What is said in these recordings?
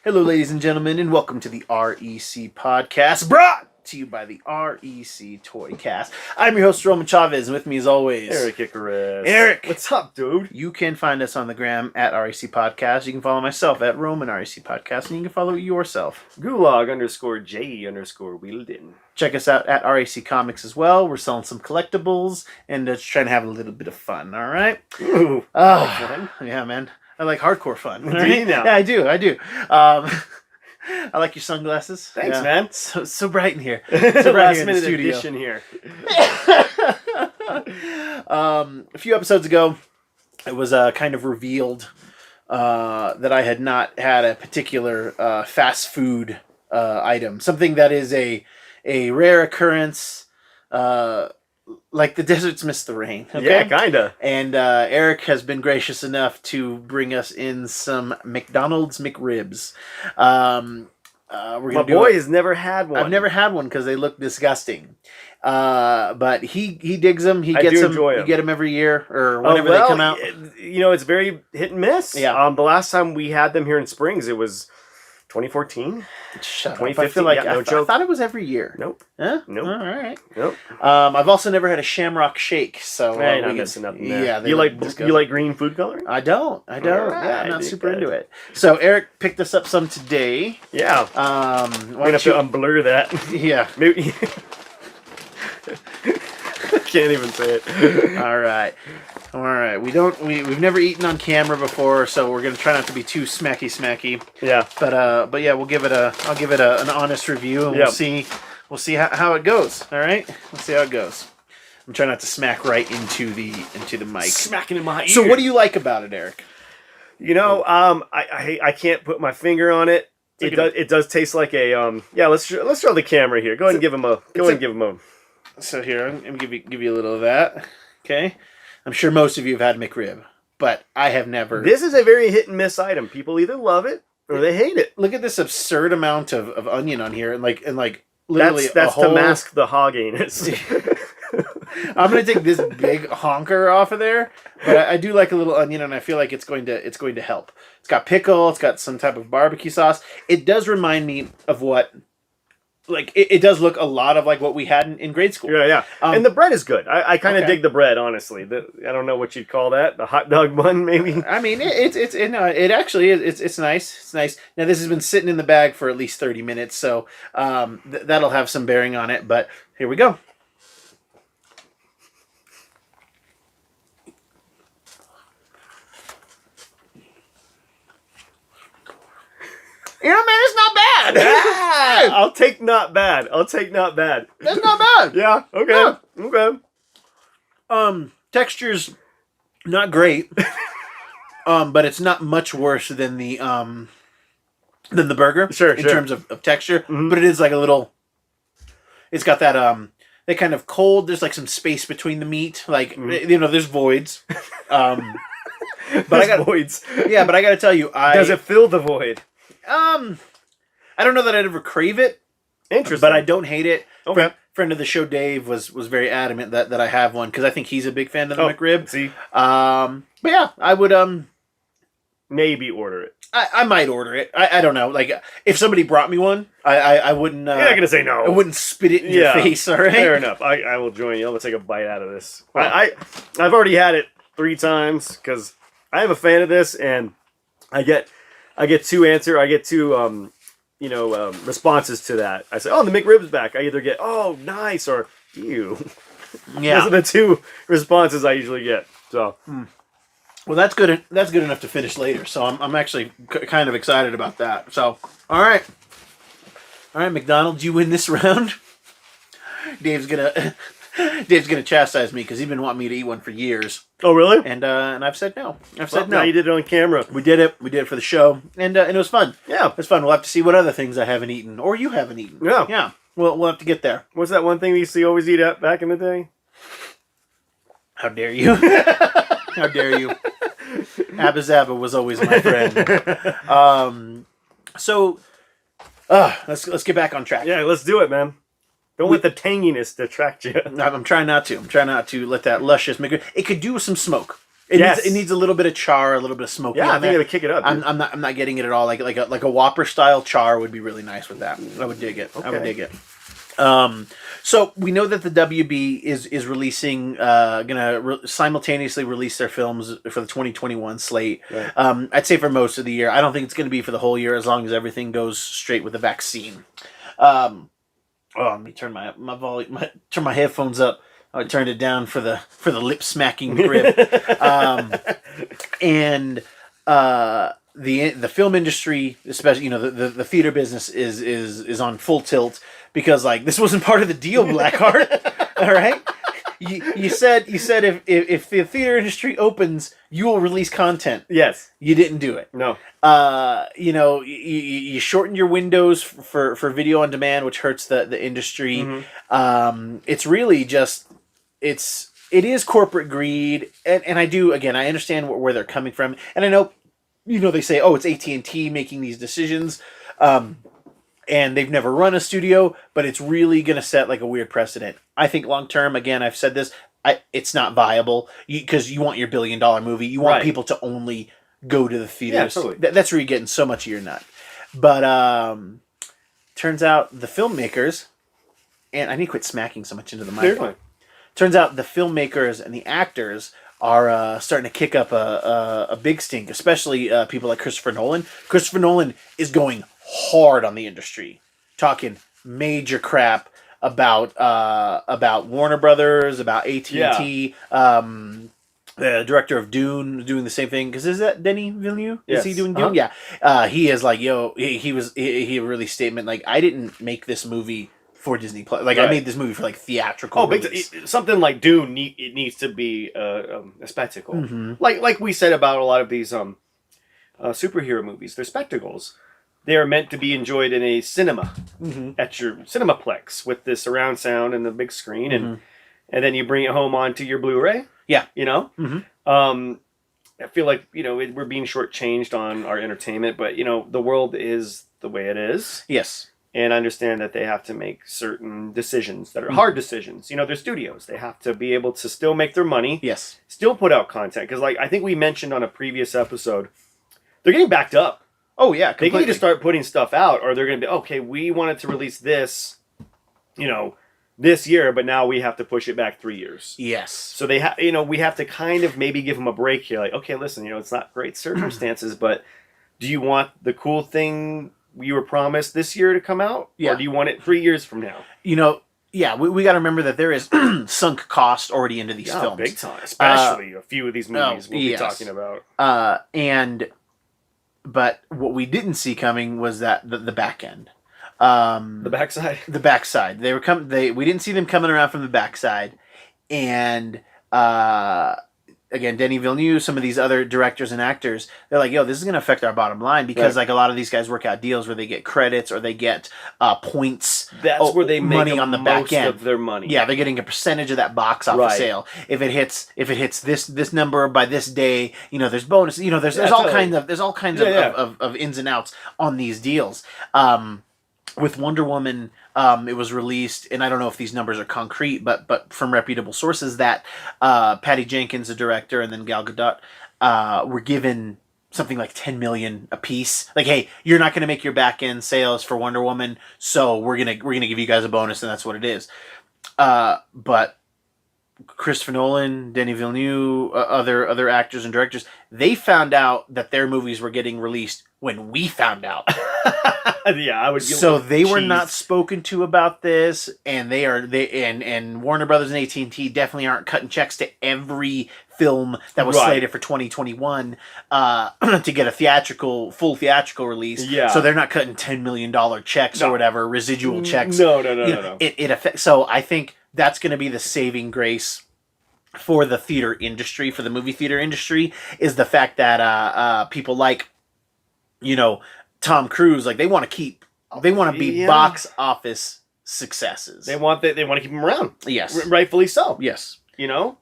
Hello, ladies and gentlemen, and welcome to the REC podcast, brought to you by the REC Toy Cast. I'm your host, Roman Chavez, and with me as always, Erik Icarus. Eric, what's up, dude? You can find us on the gram at REC Podcast. You can follow myself at Roman REC Podcast, and you can follow yourself. Gulag_J_Wielden. Check us out at REC Comics as well. We're selling some collectibles and just trying to have a little bit of fun, all right? Ooh, fun. Yeah, man. I like hardcore fun. Right? Do you now? Yeah, I do. I like your sunglasses. Thanks, man. So bright in here. So bright last here in the minute studio. edition here. A few episodes ago, it was kind of revealed that I had not had a particular fast food item. Something that is a rare occurrence, like the deserts miss the rain. Okay? Yeah, kinda. And Eric has been gracious enough to bring us in some McDonald's McRibs. My boy has never had one. I've never had one because they look disgusting. But he digs them. He gets them. Enjoy 'em. You get them every year or whenever they come out. You know, it's very hit and miss. Yeah. The last time we had them here in Springs, it was 2014. Shut up. I 2015, feel like yeah, no I joke. thought it was every year. Nope. Huh? Nope. All right. Nope. I've also never had a Shamrock Shake. So You're not missing nothing there. Yeah. You like green food coloring? I don't. All Yeah, right, I'm not dig super that. into it. So Eric picked us up some today. Yeah. Why I'm gonna don't have you? to unblur that. Yeah. Maybe. I can't even say it. All right. We've never eaten on camera before, so we're gonna try not to be too smacky. Yeah. But yeah, I'll give it an honest review, and Yep. we'll see how it goes. All right, let's see how it goes. I'm trying not to smack right into the mic. Smacking in my ear. So what do you like about it, Eric? You know, I can't put my finger on it. It does taste like a yeah. Let's show the camera here. Go ahead and give him a. So here, I'm gonna give you a little of that. Okay, I'm sure most of you have had McRib, but I have never. This is a very hit and miss item. People either love it or they hate it. Look at this absurd amount of onion on here, and like literally That's a whole... to mask the hog anus. I'm gonna take this big honker off of there, but I do like a little onion, and I feel like it's going to help. It's got pickle. It's got some type of barbecue sauce. It does remind me of what. Like, it does look a lot of like what we had in grade school. Yeah. And the bread is good. I kind of Okay. dig the bread, honestly. I don't know what you'd call that. The hot dog bun, maybe. I mean, it actually is. It's nice. It's nice. Now this has been sitting in the bag for at least 30 minutes, so that'll have some bearing on it. But here we go. You know, man, it's not bad. I'll take not bad. That's not bad. Yeah. Okay. Yeah. Okay. Texture's not great. But it's not much worse than the burger. Sure. In terms of texture. Mm-hmm. But it is like a little. It's got that that kind of cold. There's like some space between the meat. Like there's voids. But I got voids. Yeah, but I got to tell you, Does it fill the void? I don't know that I'd ever crave it. Interesting. But I don't hate it. Okay. Friend of the show, Dave, was very adamant that I have one because I think he's a big fan of the McRib. See. But yeah, I would Maybe order it. I might order it. I don't know. Like if somebody brought me one, I wouldn't. You're not gonna say no. I wouldn't spit it in your face. All right. Fair enough. I will join you. I'm gonna take a bite out of this. Well, I've already had it 3 times because I am a fan of this, and I get two responses to that. I say, oh, the McRib's back. I either get, oh, nice, or ew. Yeah. Those are the 2 responses I usually get. So. Well, that's good. That's good enough to finish later. So I'm actually kind of excited about that. So all right, McDonald's, you win this round. Dave's gonna chastise me because he's been wanting me to eat one for years. Oh, really? And I've said no. No. Now you did it on camera. We did it. We did it for the show, and it was fun. Yeah, it was fun. We'll have to see what other things I haven't eaten or you haven't eaten. Yeah. Yeah. We'll have to get there. What's that one thing we used to always eat at back in the day? How dare you? How dare you? Abba Zabba was always my friend. So, let's get back on track. Yeah, let's do it, man. Don't let the tanginess detract you. I'm trying not to. I'm trying not to let that luscious McRib. It could do with some smoke. It needs a little bit of char, a little bit of smoky. Yeah, I think it'll kick it up. I'm not getting it at all. Like a Whopper style char would be really nice with that. I would dig it. Okay. I would dig it. So we know that the WB is releasing, simultaneously release their films for the 2021 slate. Right. I'd say for most of the year. I don't think it's going to be for the whole year as long as everything goes straight with the vaccine. Let me turn my volume, turn my headphones up. I turned it down for the lip smacking McRib. The film industry, especially the theater business, is on full tilt because like this wasn't part of the deal, Blackheart. All right, you said if the theater industry opens, you will release content. Yes, you didn't do it. No. You shortened your windows for video on demand, which hurts the industry. Mm-hmm. It's really just it is corporate greed, and I understand where they're coming from, and I know. They say, oh, it's AT&T making these decisions, and they've never run a studio, but it's really going to set like a weird precedent. I think long term, again, I've said this, it's not viable because you want your $1 billion movie. You want people to only go to the theaters. Yeah, totally. That's where you're getting so much of your nut. But turns out the filmmakers, and I need to quit smacking so much into the mic. Turns out the filmmakers and the actors are starting to kick up a big stink, especially people like Christopher Nolan. Christopher Nolan is going hard on the industry, talking major crap about Warner Brothers, about AT&T. The director of Dune doing the same thing, because is that Denis Villeneuve? Yes. Is he doing Dune? Yeah. He is like, he released a statement like, I didn't make this movie for Disney Plus. Like, right. I made this movie for like theatrical release. Something like Dune, it needs to be a spectacle. Mm-hmm. Like we said about a lot of these superhero movies, they're spectacles. They are meant to be enjoyed in a cinema, at your Cinemaplex with the surround sound and the big screen, and then you bring it home onto your Blu-ray. Yeah, I feel like we're being shortchanged on our entertainment, but the world is the way it is. Yes. And I understand that they have to make certain decisions that are hard decisions. They're studios. They have to be able to still make their money. Yes. Still put out content. Because I think we mentioned on a previous episode, they're getting backed up. Oh, yeah. Completely. They need to start putting stuff out, or they're going to be, okay, we wanted to release this, this year, but now we have to push it back 3 years. Yes. So we have to kind of maybe give them a break here. Like, okay, listen, it's not great circumstances, but do you want the cool thing you were promised this year to come out? Yeah. Or do you want it 3 years from now? We got to remember that there is sunk cost already into these films. Big time. Especially a few of these movies we'll be talking about. But what we didn't see coming was that the back end. The backside? The backside. We didn't see them coming around from the backside. And again, Denis Villeneuve, some of these other directors and actors, they're like, this is going to affect our bottom line because like a lot of these guys work out deals where they get credits or they get points. That's where they make money on the back end of their money. Yeah, they're getting a percentage of that box office sale. If it hits this number by this day, there's bonus. There's all kinds of ins and outs on these deals. With Wonder Woman, it was released, and I don't know if these numbers are concrete, but from reputable sources that Patty Jenkins, the director, and then Gal Gadot were given something like $10 million a piece. Like, hey, you're not going to make your back end sales for Wonder Woman, so we're gonna give you guys a bonus, and that's what it is. But Christopher Nolan, Denis Villeneuve, other actors and directors, they found out that their movies were getting released when we found out. Yeah, I would. So they were not spoken to about this, and and Warner Brothers and AT&T definitely aren't cutting checks to every film that was slated for 2021 to get a full theatrical release. Yeah. So they're not cutting $10 million checks or whatever, residual checks. No. It affects. So I think that's going to be the saving grace for the theater industry, for the movie theater industry, is the fact that people like, Tom Cruise, like they want to be box office successes. They want to keep him around. Yes, rightfully so. Yes, so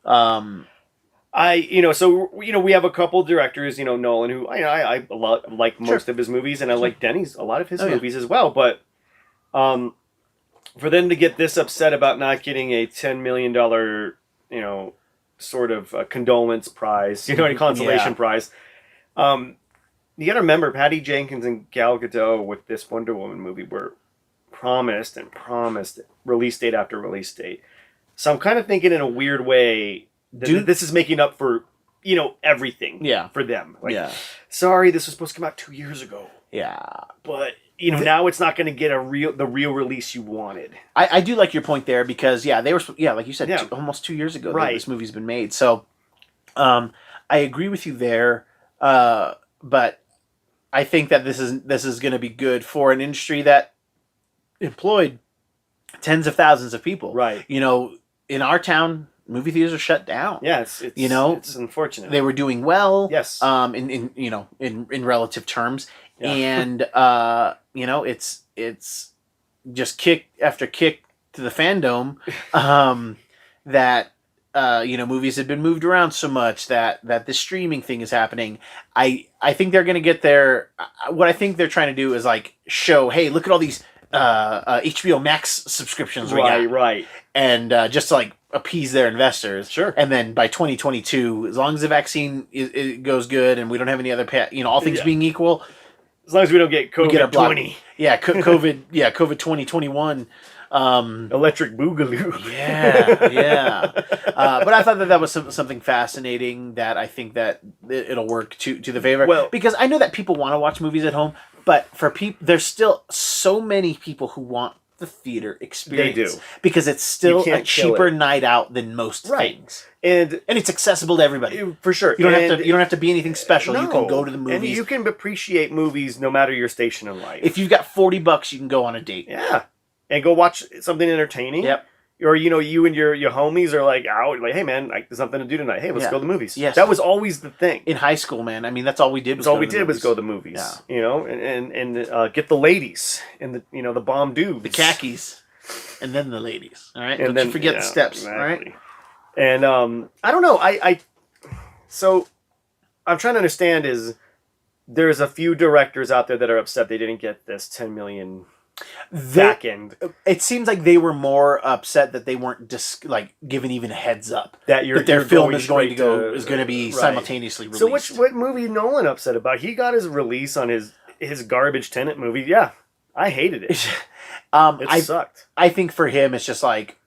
we have a couple directors, Nolan, who I like most of his movies, and I like Denny's a lot of his movies as well. But for them to get this upset about not getting a $10 million sort of condolence prize, a consolation prize. You got to remember, Patty Jenkins and Gal Gadot with this Wonder Woman movie were promised release date after release date. So I'm kind of thinking in a weird way that this is making up for, everything for them. Like, sorry, this was supposed to come out 2 years ago. Yeah. But, now it's not going to get the real release you wanted. I do like your point there because, they were, like you said, almost 2 years ago that this movie's been made. So I agree with you there. But I think that this is going to be good for an industry that employed tens of thousands of people. Right. In our town, movie theaters are shut down. Yes, it's unfortunate. They were doing well. Yes. In relative terms, and it's just kick after kick to the fandom, that movies had been moved around so much that the streaming thing is happening. I think they're going to get there. What I think they're trying to do is like show, hey, look at all these HBO Max subscriptions we got. Right. And just to like appease their investors. Sure. And then by 2022, as long as the vaccine it goes good and we don't have any other all things being equal, as long as we don't get COVID-20. Yeah, COVID 2021. Electric Boogaloo. Yeah. But I thought that was something fascinating that I think that it'll work to the favor. Well, because I know that people want to watch movies at home, but for people, there's still so many people who want the theater experience. They do. Because it's still a cheaper night out than most things. And it's accessible to everybody. For sure. You don't have to be something special. No. You can go to the movies. And you can appreciate movies no matter your station in life. If you've got $40, you can go on a date. Yeah. And go watch something entertaining. Yep. Or, you and your homies are like out, like, hey, man, there's something to do tonight. Hey, let's go to the movies. Yes. That was always the thing. In high school, man. I mean, that's all we did was go to the movies. Yeah. And get the ladies and the bomb dudes. The khakis. And then the ladies. All right? And don't you forget the steps. Exactly. All right? And I don't know. So I'm trying to understand is there's a few directors out there that are upset they didn't get this $10 million back end. It seems like they were more upset that they weren't given even a heads up that their film is going to be simultaneously released. So what movie Nolan upset about? He got his release on his garbage Tenet movie. Yeah, I hated it. It sucked. I think for him it's just like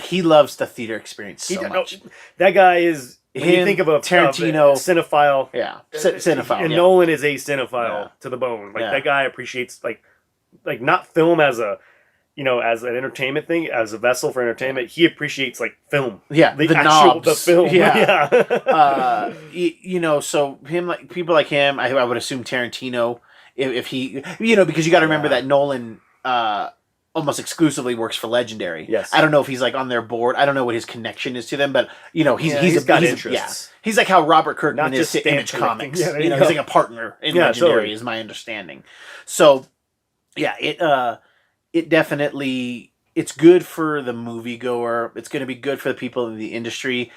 he loves the theater experience so much. That guy is. When you think of a Tarantino cinephile, cinephile, and Nolan is a cinephile to the bone. Like that guy appreciates like not film as a as an entertainment thing, as a vessel for entertainment. He appreciates film. Yeah, the film. Yeah. So him, like people like him, I would assume Tarantino, if he, because you got to remember that Nolan almost exclusively works for Legendary. Yes. I don't know if he's on their board. I don't know what his connection is to them, but he's got interests. He's like how Robert Kirkman is to Image Comics. Yeah, he's like a partner in Legendary, is my understanding. So. Yeah, it definitely, it's good for the moviegoer. It's going to be good for the people in the industry,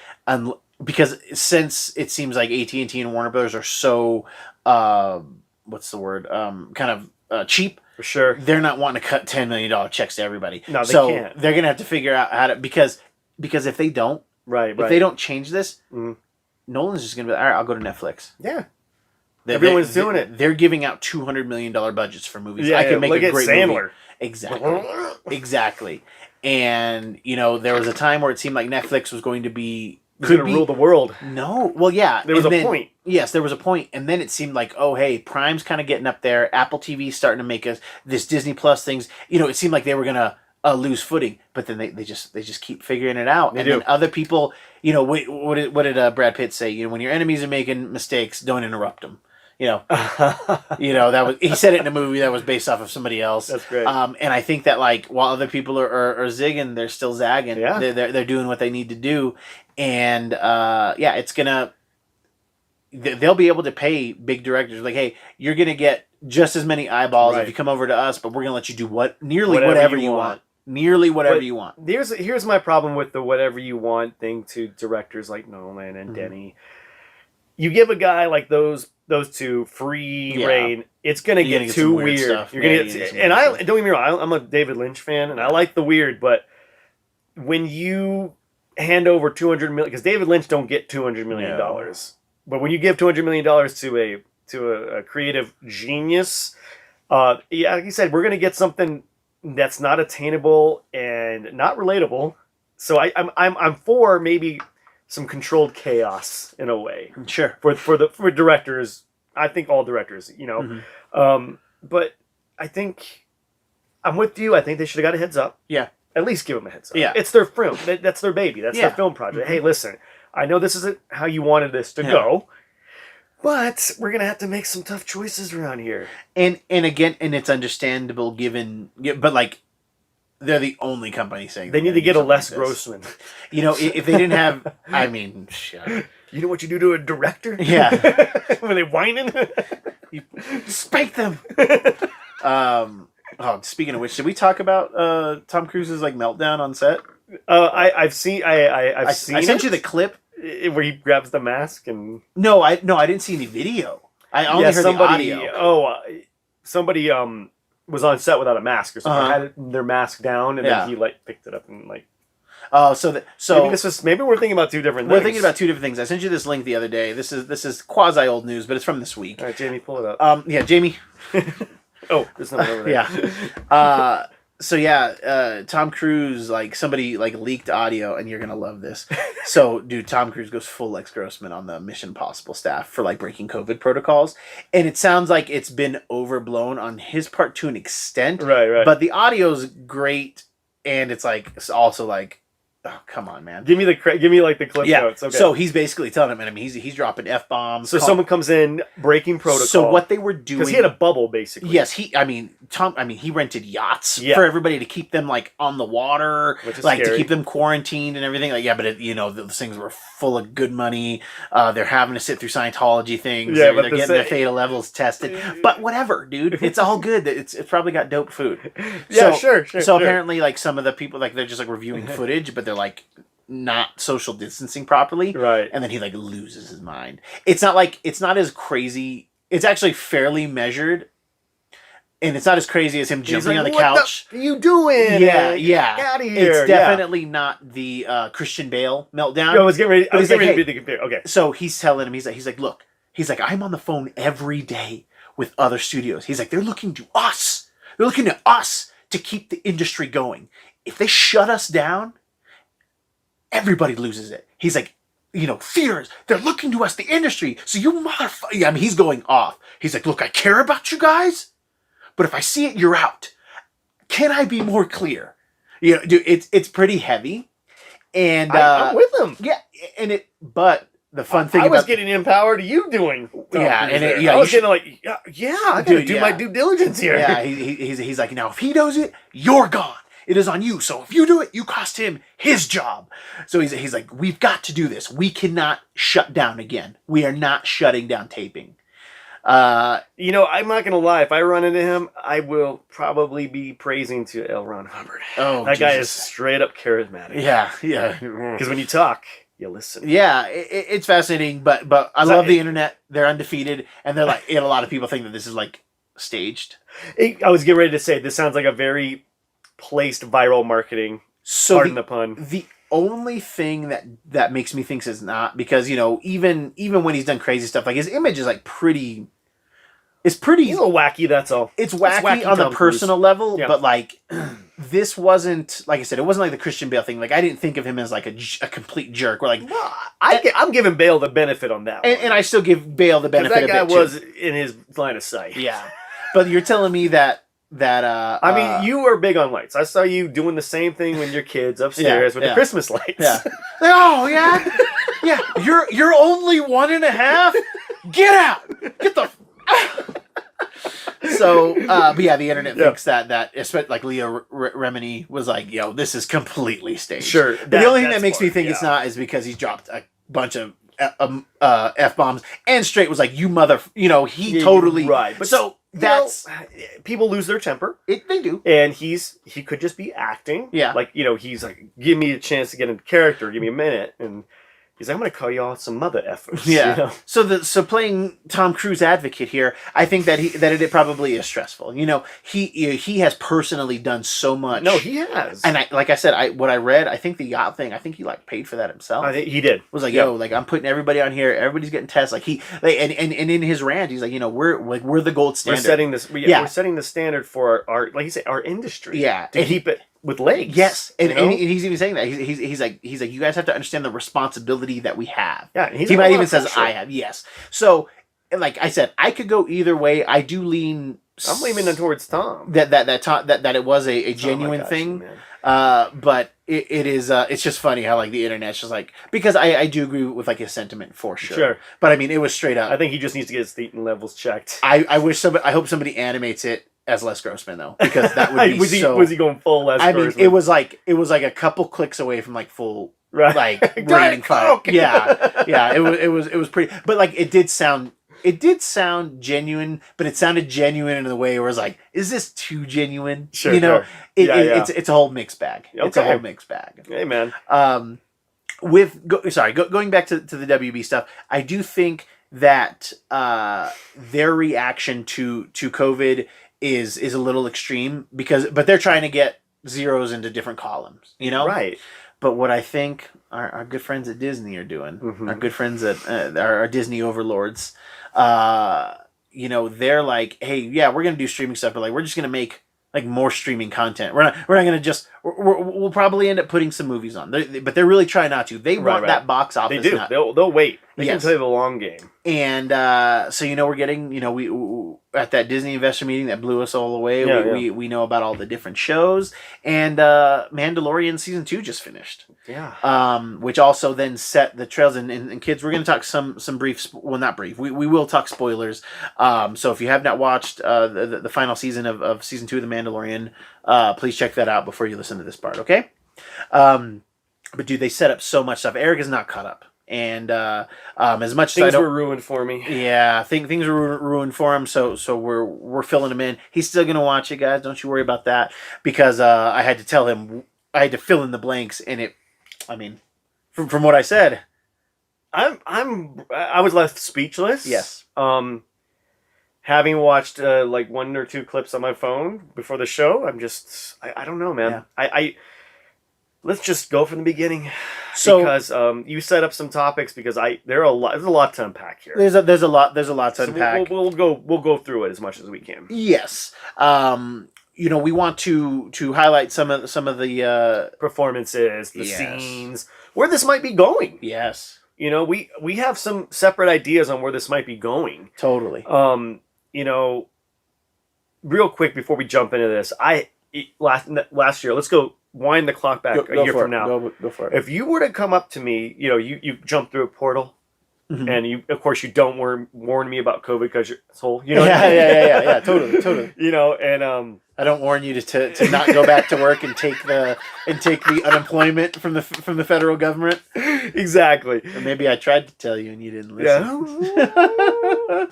because since it seems like AT&T and Warner Brothers are so, what's the word? Kind of cheap. For sure. They're not wanting to cut $10 million checks to everybody. No, they can't. They're going to have to figure out how to, because if they don't, if they don't change this, Nolan's just going to be like, all right, I'll go to Netflix. Yeah. Everyone's doing it. They're giving out $200 million budgets for movies. Yeah, I could make a great Sandler. Movie. Exactly. And there was a time where it seemed like Netflix was going to be rule the world. No, well, yeah, there was a point. Yes, there was a point, and then it seemed like, oh, hey, Prime's kind of getting up there. Apple TV's starting to make this Disney Plus things. It seemed like they were gonna lose footing, but then they just keep figuring it out. Then other people, what did Brad Pitt say? When your enemies are making mistakes, don't interrupt them. That was, he said it in a movie that was based off of somebody else. That's great. And I think that while other people are zigging, they're still zagging. Yeah. They're doing what they need to do, and it's gonna. They'll be able to pay big directors like, hey, you're gonna get just as many eyeballs if you come over to us, but we're gonna let you do whatever you want. Nearly whatever you want. Here's my problem with the whatever you want thing to directors like Nolan and Denny. You give a guy like those two free reign, it's gonna get too weird. You're gonna get, and don't get me wrong, I'm a David Lynch fan, and I like the weird, but when you hand over $200 million, because David Lynch don't get $200 million. No. But when you give $200 million to a creative genius, yeah, like you said, we're going to get something that's not attainable and not relatable. So I'm for maybe some controlled chaos in a way. Sure. For directors, I think all directors, you know. Mm-hmm. But I think I'm with you. I think they should have got a heads up. Yeah. At least give them a heads up. Yeah. It's their film. That's their baby. That's their film project. Mm-hmm. Hey, listen, I know this isn't how you wanted this to go, but we're gonna have to make some tough choices around here. And again, it's understandable given, but like, they're the only company saying They need to get a Les Grossman. You know, if they didn't have, I mean, shit. You know what you do to a director? Yeah. When they whining? You spank them. Oh, speaking of which, did we talk about Tom Cruise's like meltdown on set? I've seen. I've seen. I sent you the clip where he grabs the mask and. No, I didn't see any video. I only heard the audio. Somebody was on set without a mask or something. Had their mask down and then he like picked it up and like. Oh, so maybe we're thinking about two different things. We're thinking about two different things. I sent you this link the other day. This is quasi old news, but it's from this week. All right, Jamie, pull it up. Yeah, Jamie. Oh, there's nothing over there. Yeah. So yeah, Tom Cruise, like somebody like leaked audio, and you're gonna love this. So, dude, Tom Cruise goes full Lex Grossman on the Mission Impossible staff for like breaking COVID protocols, and it sounds like it's been overblown on his part to an extent. Right. But the audio's great, and it's also like. Oh, come on, man. Give me like the clip notes. Okay. So he's basically telling him, he's dropping F-bombs. So someone comes in, breaking protocol. So what they were doing... Because he had a bubble, basically. Yes, he rented yachts for everybody to keep them, like, on the water. Which is like, scary. to keep them quarantined and everything. Like, yeah, but, those things were full of good money. They're having to sit through Scientology things. Yeah, they're getting their theta levels tested. But whatever, dude. It's all good. It's probably got dope food. Yeah, sure. So apparently, like, some of the people, like, they're just, like, reviewing footage, but they're, like... not social distancing properly, right? And then he like loses his mind. It's not as crazy. It's actually fairly measured, and it's not as crazy as him jumping on the couch. What are you doing? Yeah. Get out of here. It's definitely not the Christian Bale meltdown. I was getting ready. to be the compare. Okay. So he's telling him, he's like, look, I'm on the phone every day with other studios. He's like, they're looking to us. They're looking to us to keep the industry going. If they shut us down, everybody loses it. He's like, theaters, they're looking to us, the industry. So you motherfucker. I mean, he's going off. He's like, look, I care about you guys, but if I see it, you're out. Can I be more clear? Dude, it's pretty heavy. And I'm with him. Yeah, but the fun thing I was getting empowered. You doing? I was getting like, I gotta do my due diligence here. Yeah, he's like, now if he does it, you're gone. It is on you. So if you do it, you cost him his job. So he's like, we've got to do this. We cannot shut down again. We are not shutting down taping. I'm not going to lie. If I run into him, I will probably be praising to L. Ron Hubbard. Oh, that guy is straight up charismatic. Yeah. Because when you talk, you listen. Yeah, it's fascinating. But I love the internet. They're undefeated. And they're like, a lot of people think that this is like staged. I was getting ready to say, this sounds like a very... placed viral marketing. Pardon the pun. The only thing that makes me think is not, because even when he's done crazy stuff, like his image is like pretty. It's pretty. He's a little wacky. That's all. It's wacky on the personal level, but like this wasn't, like I said, it wasn't like the Christian Bale thing. Like I didn't think of him as like a complete jerk. We're like, I'm giving Bale the benefit on that, and I still give Bale the benefit. That guy was in his line of sight. Yeah, but you're telling me that I mean, you were big on lights. I saw you doing the same thing with your kids upstairs with the Christmas lights. Yeah. Oh yeah, yeah. You're only 1.5. Get out. Get the. So, but yeah, the internet thinks that especially like Leah Remini was like, "Yo, this is completely staged." Sure. But the only thing that makes me think it's not is because he's dropped a bunch of F-bombs and straight was like, "You mother," he totally right. But so. That's people lose their temper. They do, and he could just be acting. Yeah, like he's like, give me a chance to get into character. Give me a minute, and He's like, I'm going to call you out some mother efforts. Yeah. You know? So playing Tom Cruise advocate here, I think that it probably is stressful. He has personally done so much. No, he has. And like I said, what I read, I think the yacht thing, I think he like paid for that himself. I think he did. Was like, yo, like I'm putting everybody on here. Everybody's getting tests. Like and in his rant, he's like, we're the gold standard. We're setting the standard for our like you say, our industry. Yeah, to keep it with legs. Yes, and he's even saying that he's like you guys have to understand the responsibility that we have. Yeah, he might even says I have. Yes, so like I said, I could go either way. I do lean. I'm leaning towards Tom. That it was a genuine thing. But it is it's just funny how like the internet's just like, because I do agree with like his sentiment for sure. Sure. But I mean, it was straight up. I think he just needs to get his thetan levels checked. I hope somebody animates it as Les Grossman though, because that would be was he going full Les Grossman? I mean, it was like a couple clicks away from like full like raining fire. Yeah. It was pretty, but like it did sound genuine, but it sounded genuine in a way where it's like, is this too genuine? Sure, it's a whole mixed bag. Okay. It's a whole mixed bag. Hey man. Going back to the WB stuff, I do think that their reaction to COVID is a little extreme but they're trying to get zeros into different columns, Right. But what I think our good friends at Disney are doing, our good friends at our Disney overlords, they're like, hey, yeah, we're gonna do streaming stuff, but like we're just gonna make like more streaming content. We're not gonna just. We'll probably end up putting some movies on, but they're really trying not to. They want that box office. They do. They'll wait. They can play the long game. And so we're getting we at that Disney investor meeting that blew us all away. We know about all the different shows, and Mandalorian season 2 just finished. Yeah. Which also then set the trails. And kids, we're going to talk some brief. Well, not brief. We will talk spoilers. So if you have not watched the final season of season 2 of the Mandalorian, please check that out before you listen to this part. Okay. But dude, they set up so much stuff. Eric is not caught up. And as much things as were ruined for me. Yeah, things were ruined for him. So we're filling him in. He's still gonna watch it, guys. Don't you worry about that. Because I had to tell him, I had to fill in the blanks, and from what I said, I was left speechless. Yes. Having watched like 1 or 2 clips on my phone before the show, I don't know, man. Yeah. Let's just go from the beginning, because you set up some topics, because there's a lot to unpack here. There's a lot to unpack. We'll go through it as much as we can. Yes. We want to highlight some of the performances, the scenes, where this might be going. Yes. We have some separate ideas on where this might be going. Totally. Real quick before we jump into this, last year, let's go wind the clock back a year from now. Go for it. If you were to come up to me, you jump through a portal, and you don't warn me about COVID because you're asshole. Yeah, totally. And I don't warn you to not go back to work and take the unemployment from the federal government. Exactly. Or maybe I tried to tell you and you didn't listen. Yeah.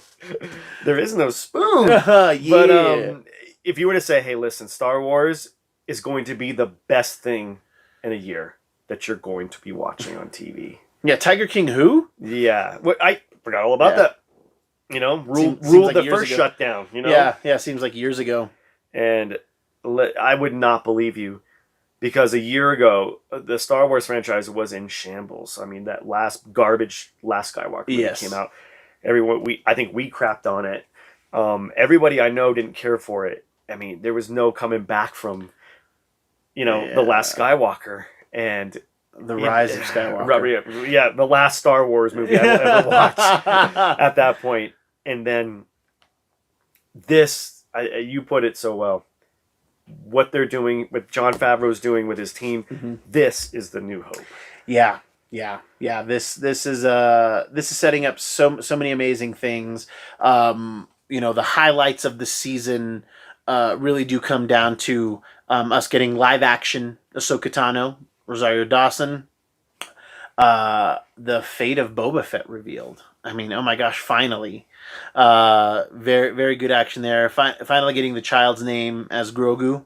There is no spoon. Yeah. But if you were to say, hey, listen, Star Wars is going to be the best thing in a year that you're going to be watching on TV. Yeah, Tiger King who? Yeah. I forgot all about that. Ruled like the first shutdown. Yeah, seems like years ago. And I would not believe you, because a year ago, the Star Wars franchise was in shambles. I mean, that last Skywalker movie came out. I think we crapped on it. Everybody I know didn't care for it. I mean, there was no coming back from, the last Skywalker and the Rise of Skywalker. Yeah, the last Star Wars movie I will ever watch at that point. And then this, you put it so well. What they're doing, what Jon Favreau's doing with his team, this is the new hope. Yeah. This is setting up so many amazing things. The highlights of the season really do come down to us getting live action Ahsoka Tano, Rosario Dawson, the fate of Boba Fett revealed. I mean, oh my gosh, finally. Very, very good action there. Finally getting the child's name as Grogu.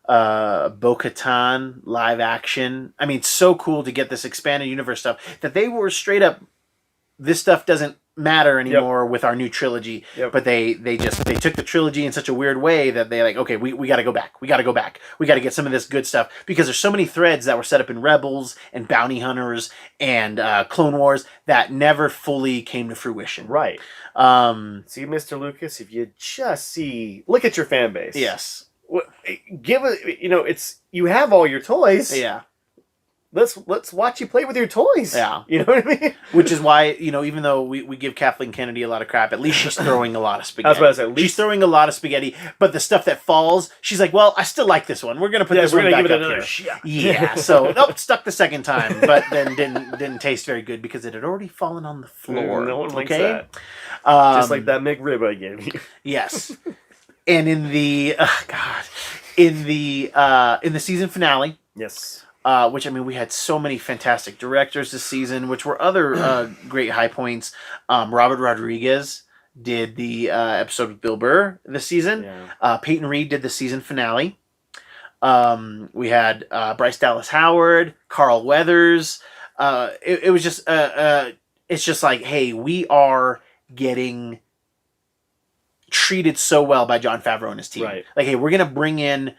Bo-Katan live action. I mean, so cool to get this expanded universe stuff that they were straight up. This stuff doesn't matter anymore with our new trilogy. But they took the trilogy in such a weird way that they like, okay, we got to go back. We got to go back. We got to get some of this good stuff because there's so many threads that were set up in Rebels and Bounty Hunters and Clone Wars that never fully came to fruition. Right. See, Mr. Lucas, if you just look at your fan base. Yes. Give it. It's you have all your toys. Yeah. Let's watch you play with your toys. Yeah. You know what I mean? Which is why, even though we give Kathleen Kennedy a lot of crap, at least she's throwing a lot of spaghetti. I was about to say, she's throwing a lot of spaghetti, but the stuff that falls, she's like, well, I still like this one. We're going to put this one back up here. Yeah. So, nope, stuck the second time, but then didn't taste very good because it had already fallen on the floor. No one likes that. Just like that McRib I gave you. Yes. And in the, in the season finale. Yes. Which, I mean, we had so many fantastic directors this season, which were other great high points. Robert Rodriguez did the episode with Bill Burr this season. Yeah. Peyton Reed did the season finale. We had Bryce Dallas Howard, Carl Weathers. It was just, it's just like, hey, we are getting treated so well by Jon Favreau and his team. Right. Like, hey, we're going to bring in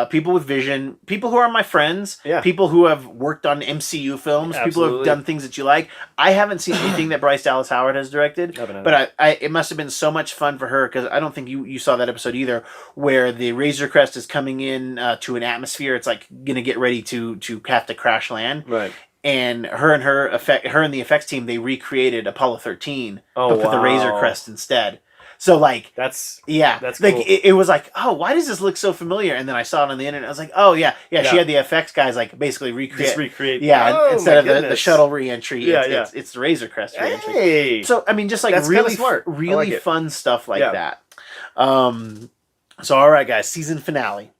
people with vision, people who are my friends, yeah. people who have worked on MCU films, Absolutely. people who have done things that you like. I haven't seen anything that Bryce Dallas Howard has directed, but it must have been so much fun for her because I don't think you saw that episode either, where the Razor Crest is coming in to an atmosphere. It's like gonna get ready to have to crash land, right? And her and the effects team, they recreated Apollo 13, but for the Razor Crest instead. So like that's cool. Like it was like, oh, why does this look so familiar? And then I saw it on the internet. I was like, oh yeah. She had the effects guys like basically recreate. Yeah, instead of the shuttle reentry, it's the Razor Crest reentry. Hey. So I mean, just like really smart, really fun stuff like that. So all right, guys, season finale.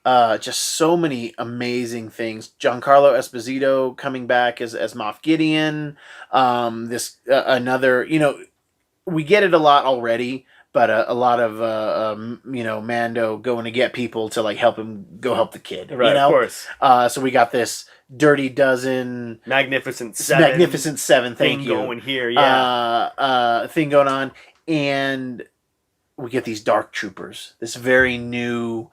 Just so many amazing things. Giancarlo Esposito coming back as Moff Gideon. Another, we get it a lot already, but a lot of Mando going to get people to like help him go help the kid. Right, of course. So we got this Dirty Dozen, Magnificent Seven thing going here, thing going on, and we get these Dark Troopers. This very new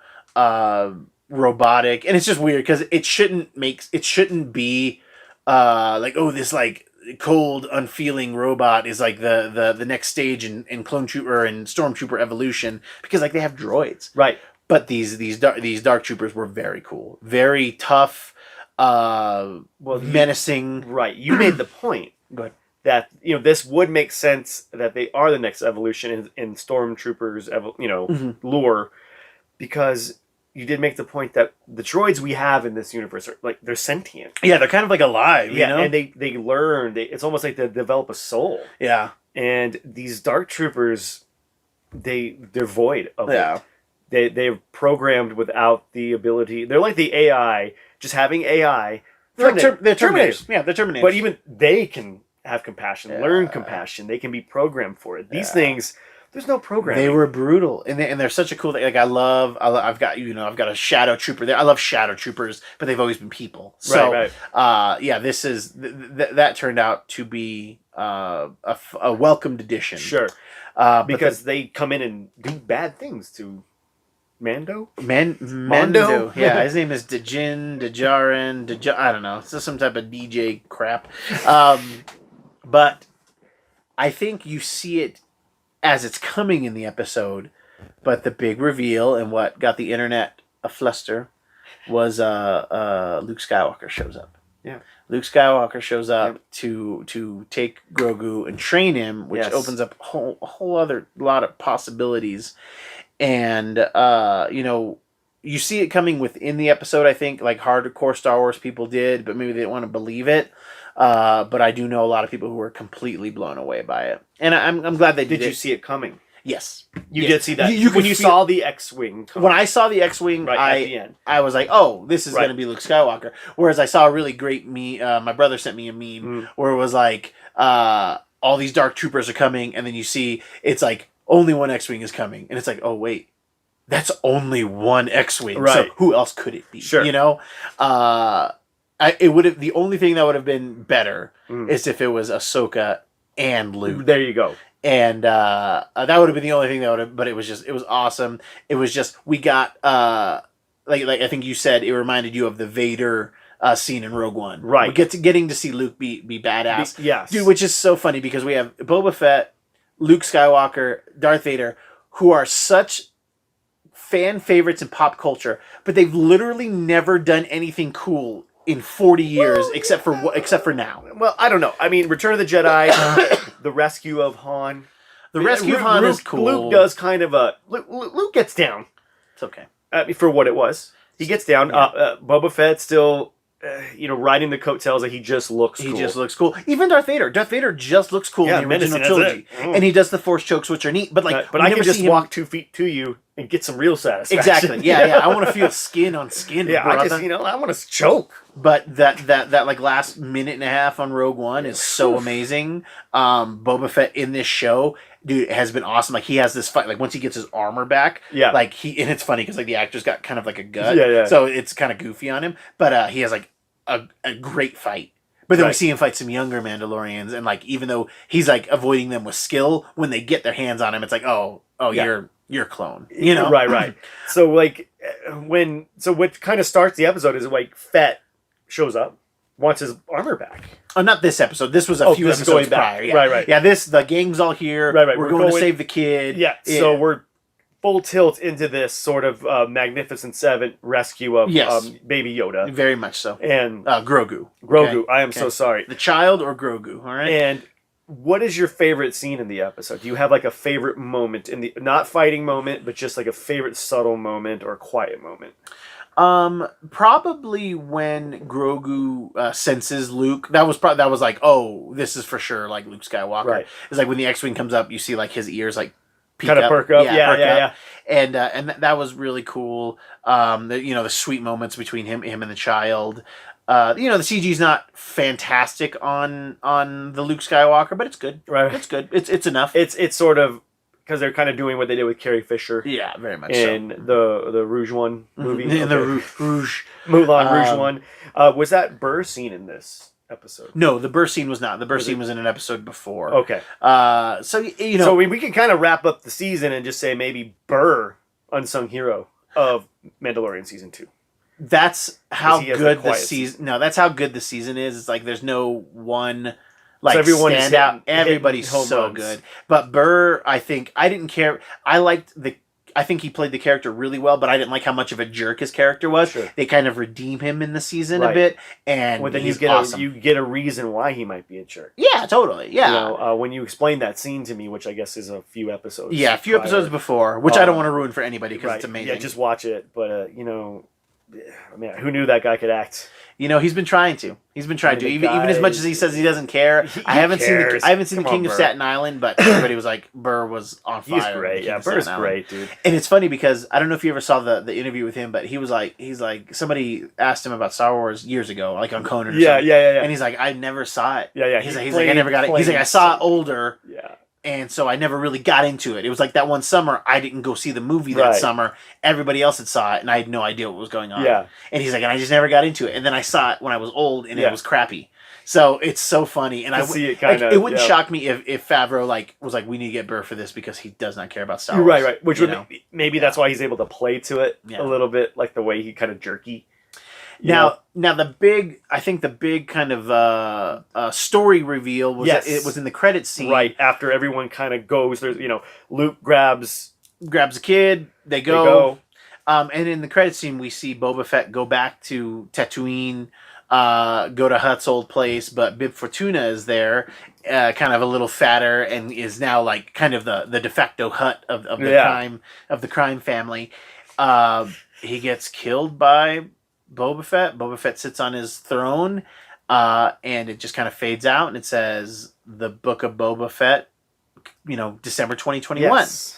robotic, and it's just weird because it shouldn't be like, oh, this like cold, unfeeling robot is like the next stage in Clone Trooper and Stormtrooper evolution, because like they have droids, right? But these Dark Troopers were very cool, very tough, menacing. Right, you made the point. Go ahead. That this would make sense that they are the next evolution in Stormtroopers, lore, because you did make the point that the droids we have in this universe are like, they're sentient. Yeah, they're kind of like alive. And they learn. It's almost like they develop a soul. Yeah. And these Dark Troopers, they're void of it. They're programmed without the ability. They're like the AI, just having AI. They're Terminators. Yeah, they're Terminators. But even they can have compassion, learn compassion. They can be programmed for it. These things. There's no programming. They were brutal, and they're such a cool thing. Like I've got a Shadow Trooper there. I love Shadow Troopers, but they've always been people. So, right. This is that turned out to be a welcomed addition. Sure, because they come in and do bad things to Mando. Mando. Yeah, his name is Djarin. I don't know. It's just some type of DJ crap. But I think you see it as it's coming in the episode, but the big reveal and what got the internet afluster was Luke Skywalker shows up. Yeah, Luke Skywalker shows up to take Grogu and train him, which opens up a whole other lot of possibilities. And you see it coming within the episode. I think like hardcore Star Wars people did, but maybe they didn't want to believe it. But I do know a lot of people who were completely blown away by it, and I'm glad they did. Did you see it coming? Yes, you did see that. When you saw the X-wing coming. When I saw the X-wing, at the end. I was like, "Oh, this is going to be Luke Skywalker." Whereas I saw a really great meme. My brother sent me a meme where it was like, all these Dark Troopers are coming, and then you see it's like only one X-wing is coming, and it's like, oh wait, that's only one X-wing. Right. So who else could it be? Sure. You know, it would have, the only thing that would have been better is if it was Ahsoka and Luke. There you go. And that would have been the only thing that would have, but it was awesome. It was just, we got, like I think you said, it reminded you of the Vader scene in Rogue One. Right. Getting to see Luke be badass. Yes. Dude, which is so funny because we have Boba Fett, Luke Skywalker, Darth Vader, who are such fan favorites in pop culture, but they've literally never done anything cool in 40 years except for now. Well, I don't know. I mean, Return of the Jedi, the rescue of Han. The rescue of Han is cool. Luke does kind of a... Luke gets down. It's okay. For what it was. He gets down. Yeah. Boba Fett still, riding the coattails that he just looks cool. He just looks cool. Even Darth Vader. Darth Vader just looks cool in the original trilogy. And he does the Force chokes, which are neat. But but I can just walk 2 feet to you and get some real satisfaction. Exactly. Yeah. I want to feel skin on skin. Yeah, brother. I want to choke. But that like last minute and a half on Rogue One is so amazing. Boba Fett in this show, dude, has been awesome. Like, he has this fight, like, once he gets his armor back, like, and it's funny because, like, the actor's got kind of like a gut, so it's kind of goofy on him, but he has like a great fight. But then we see him fight some younger Mandalorians, and like, even though he's like avoiding them with skill, when they get their hands on him, it's like, oh, you're a clone, you know? Right. So like, what kind of starts the episode is like Fett shows up, wants his armor back. Oh, not this episode. This was a few episodes prior. Yeah. Right. Yeah, the gang's all here. Right. We're going to save the kid. Yeah. So we're full tilt into this sort of Magnificent Seven rescue of Baby Yoda. Very much so. And Grogu. Okay? I am so sorry. The child or Grogu, all right? And what is your favorite scene in the episode? Do you have like a favorite moment in the, not fighting moment, but just like a favorite subtle moment or quiet moment? Probably when Grogu senses Luke. That was like, oh, this is for sure like Luke Skywalker. Right. It's like when the X-wing comes up, you see like his ears like kind of perk up. Yeah. And that was really cool. The sweet moments between him and the child. The CG's not fantastic on the Luke Skywalker, but it's good. Right. It's good. It's enough. It's sort of, because they're kind of doing what they did with Carrie Fisher. Yeah, very much in the Rouge One movie. In the Rouge. Moulin Rouge One. Was that Burr scene in this episode? No, the Burr scene was not. The Burr scene was in an episode before. Okay. So we can kind of wrap up the season and just say maybe Burr, unsung hero of Mandalorian season 2. That's how good the season. season. No, that's how good the season is. It's like there's no one like so everyone stand out. Everybody's so good. But Burr, I think I didn't care. I think he played the character really well, but I didn't like how much of a jerk his character was. Sure. They kind of redeem him in the season a bit, and then he's awesome. You get a reason why he might be a jerk. Yeah, totally. Yeah. When you explain that scene to me, which I guess is a few episodes. Yeah, a few episodes before, which I don't want to ruin for anybody because it's amazing. Yeah, just watch it. But man, who knew that guy could act? He's been trying to. Even as much as he says he doesn't care. I haven't seen the King of Staten Island, but everybody was like, Burr was on fire. He's great. Yeah, Burr's great, dude. And it's funny because I don't know if you ever saw the interview with him, but he's like somebody asked him about Star Wars years ago, like on Conan or something. Yeah. And he's like, I never saw it. Yeah. He's like, I never got it. He's like, I saw it older. Yeah. And so I never really got into it. It was like that one summer, I didn't go see the movie that summer. Everybody else had saw it, and I had no idea what was going on. Yeah. And he's like, and I just never got into it. And then I saw it when I was old, and it was crappy. So it's so funny. And see it it wouldn't shock me if Favreau was like, we need to get Burr for this because he does not care about Star Wars. Right. Which would maybe that's why he's able to play to it a little bit, like the way he kind of jerky. Now the big kind of story reveal was that it was in the credits scene. Right, after everyone kind of goes, there's Luke grabs a kid, they go. And in the credits scene we see Boba Fett go back to Tatooine, go to Hutt's old place, but Bib Fortuna is there, kind of a little fatter, and is now like kind of the de facto Hutt of the crime family. He gets killed by Boba Fett. Boba Fett sits on his throne, and it just kind of fades out, and it says the Book of Boba Fett, December 2021. Yes.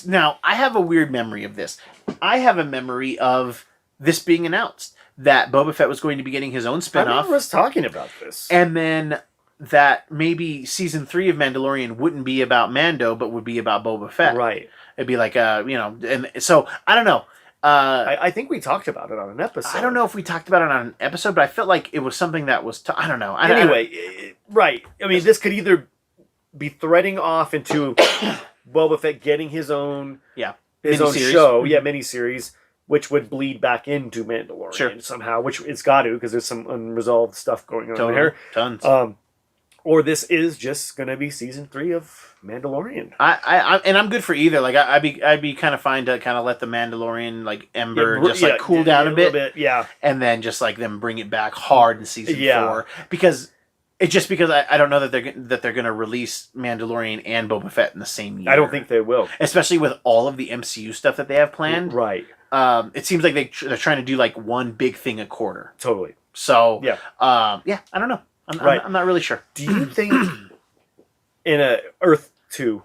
Now, I have a weird memory of this. I have a memory of this being announced, that Boba Fett was going to be getting his own spinoff. I remember us talking about this. And then that maybe season 3 of Mandalorian wouldn't be about Mando, but would be about Boba Fett. Right. It'd be like, and so I don't know. I think we talked about it on an episode. I don't know if we talked about it on an episode, but I felt like it was something that was, I don't know. Right. I mean, this could either be threading off into Boba Fett getting his own miniseries. show, miniseries, which would bleed back into Mandalorian somehow, which it's got to, because there's some unresolved stuff going on there. Tons. Or this is just going to be season 3 of Mandalorian. I'm good for either. Like I'd be kind of fine to kind of let the Mandalorian like ember cool down a bit, and then just like them bring it back hard in season 4 because I don't know that they're gonna release Mandalorian and Boba Fett in the same year. I don't think they will, especially with all of the MCU stuff that they have planned. Right. It seems like they're trying to do like one big thing a quarter. Totally. So I don't know. I'm not really sure. Do you think in a Earth 2,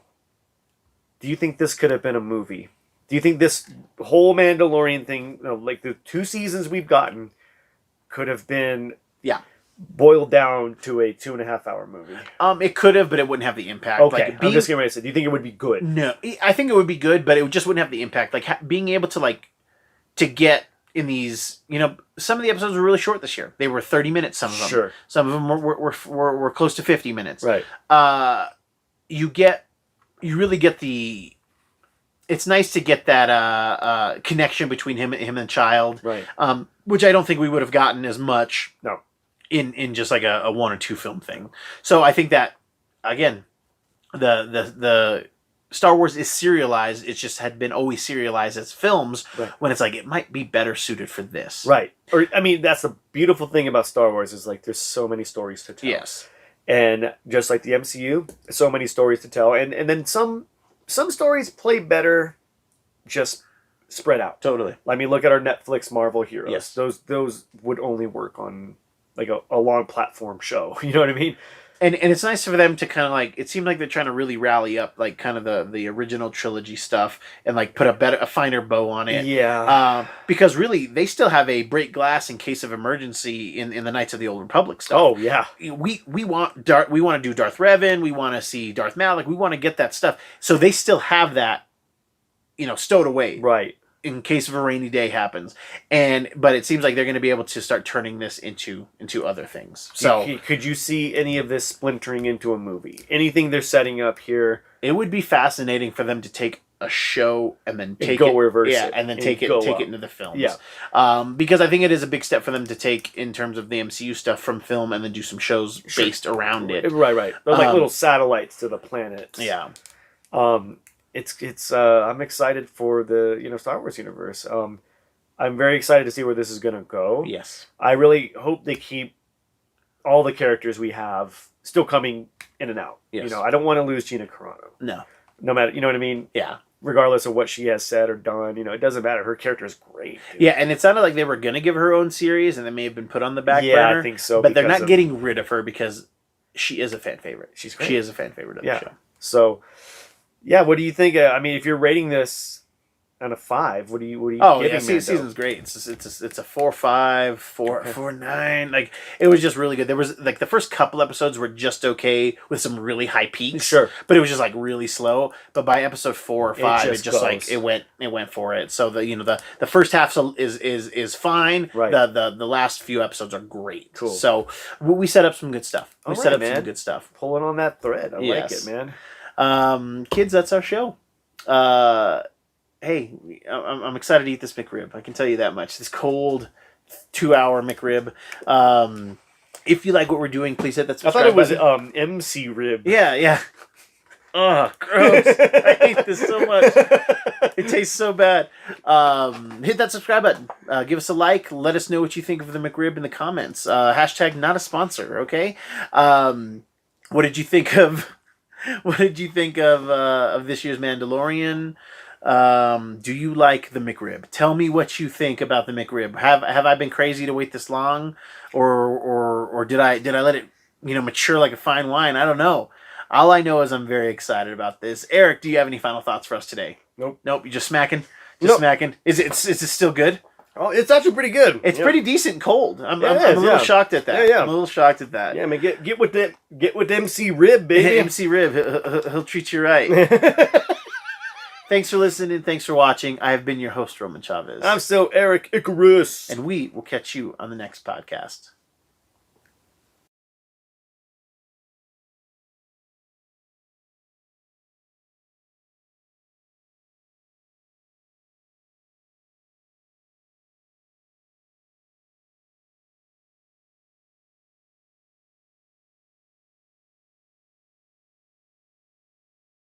do you think this could have been a movie? Do you think this whole Mandalorian thing, like the 2 seasons we've gotten, could have been boiled down to a 2.5-hour movie? It could have, but it wouldn't have the impact. Okay, like, I'm just getting ready to say, do you think it would be good? No, I think it would be good, but it just wouldn't have the impact. Like being able to get in these, some of the episodes were really short this year. They were 30 minutes, some of them. Sure. Some of them were close to 50 minutes. Right. You really get the... It's nice to get that connection between him and the child. Right. Which I don't think we would have gotten as much in just like a 1 or 2 film thing. So I think that, again, the Star Wars is serialized. It just had been always serialized as films when it's like, it might be better suited for this. Right. Or, I mean, that's the beautiful thing about Star Wars is like, there's so many stories to tell. Yes. And just like the MCU, so many stories to tell. And then some stories play better just spread out. Totally. I mean, look at our Netflix Marvel heroes. Yes. Those would only work on like a long platform show. You know what I mean? And it's nice for them to kind of like, it seemed like they're trying to really rally up like kind of the original trilogy stuff and like put a finer bow on it. Yeah. Because really, they still have a break glass in case of emergency in the Knights of the Old Republic stuff. Oh yeah. We want to do Darth Revan. We want to see Darth Malak. We want to get that stuff. So they still have that, stowed away. Right. In case of a rainy day happens. But it seems like they're going to be able to start turning this into other things. So could you see any of this splintering into a movie? Anything they're setting up here? It would be fascinating for them to take a show and then take reverse it, it, and then take it into the films. Yeah. Because I think it is a big step for them to take in terms of the MCU stuff from film and then do some shows based around it. Right. They're like little satellites to the planet. Yeah. It's I'm excited for the Star Wars universe. I'm very excited to see where this is going to go. Yes. I really hope they keep all the characters we have still coming in and out. Yes. I don't want to lose Gina Carano. No matter, you know what I mean? Yeah. Regardless of what she has said or done, it doesn't matter. Her character is great. Dude. Yeah, and it sounded like they were going to give her own series, and they may have been put on the back burner. Yeah, I think so. But they're not getting rid of her because she is a fan favorite. She's great. She is a fan favorite of the show. So, yeah, what do you think? I mean, if you're rating this on a 5, what are you giving season's great. It's a 4.5, 4.9. Like, it was just really good. There was like the first couple episodes were just okay with some really high peaks. Sure. But it was just like really slow. But by episode 4 or 5, it just like it went for it. So the first half is fine. Right. The last few episodes are great. Cool. So we set up some good stuff. Some good stuff. Pulling on that thread. I like it, man. Kids, that's our show. Hey, I'm excited to eat this McRib. I can tell you that much. This cold 2-hour McRib. If you like what we're doing, please hit that subscribe button. I thought it was MC Rib. Yeah. Oh, gross. I hate this so much. It tastes so bad. Hit that subscribe button. Give us a like. Let us know what you think of the McRib in the comments. Hashtag not a sponsor, okay? What did you think of this year's Mandalorian? Do you like the McRib? Tell me what you think about the McRib. Have I been crazy to wait this long, or did I let it mature like a fine wine? I don't know. All I know is I'm very excited about this. Eric, do you have any final thoughts for us today? Nope. You're just smacking. Smacking. Is it still good? Oh, it's actually pretty good. It's Yeah. pretty decent cold. I'm Yeah, it a is, little yeah. shocked at that. Yeah, yeah. I'm a little shocked at that. Yeah, man, get with MC Rib, baby. MC Rib, he'll treat you right. Thanks for listening. Thanks for watching. I have been your host, Roman Chavez. I'm so Erik Icarus. And we will catch you on the next podcast.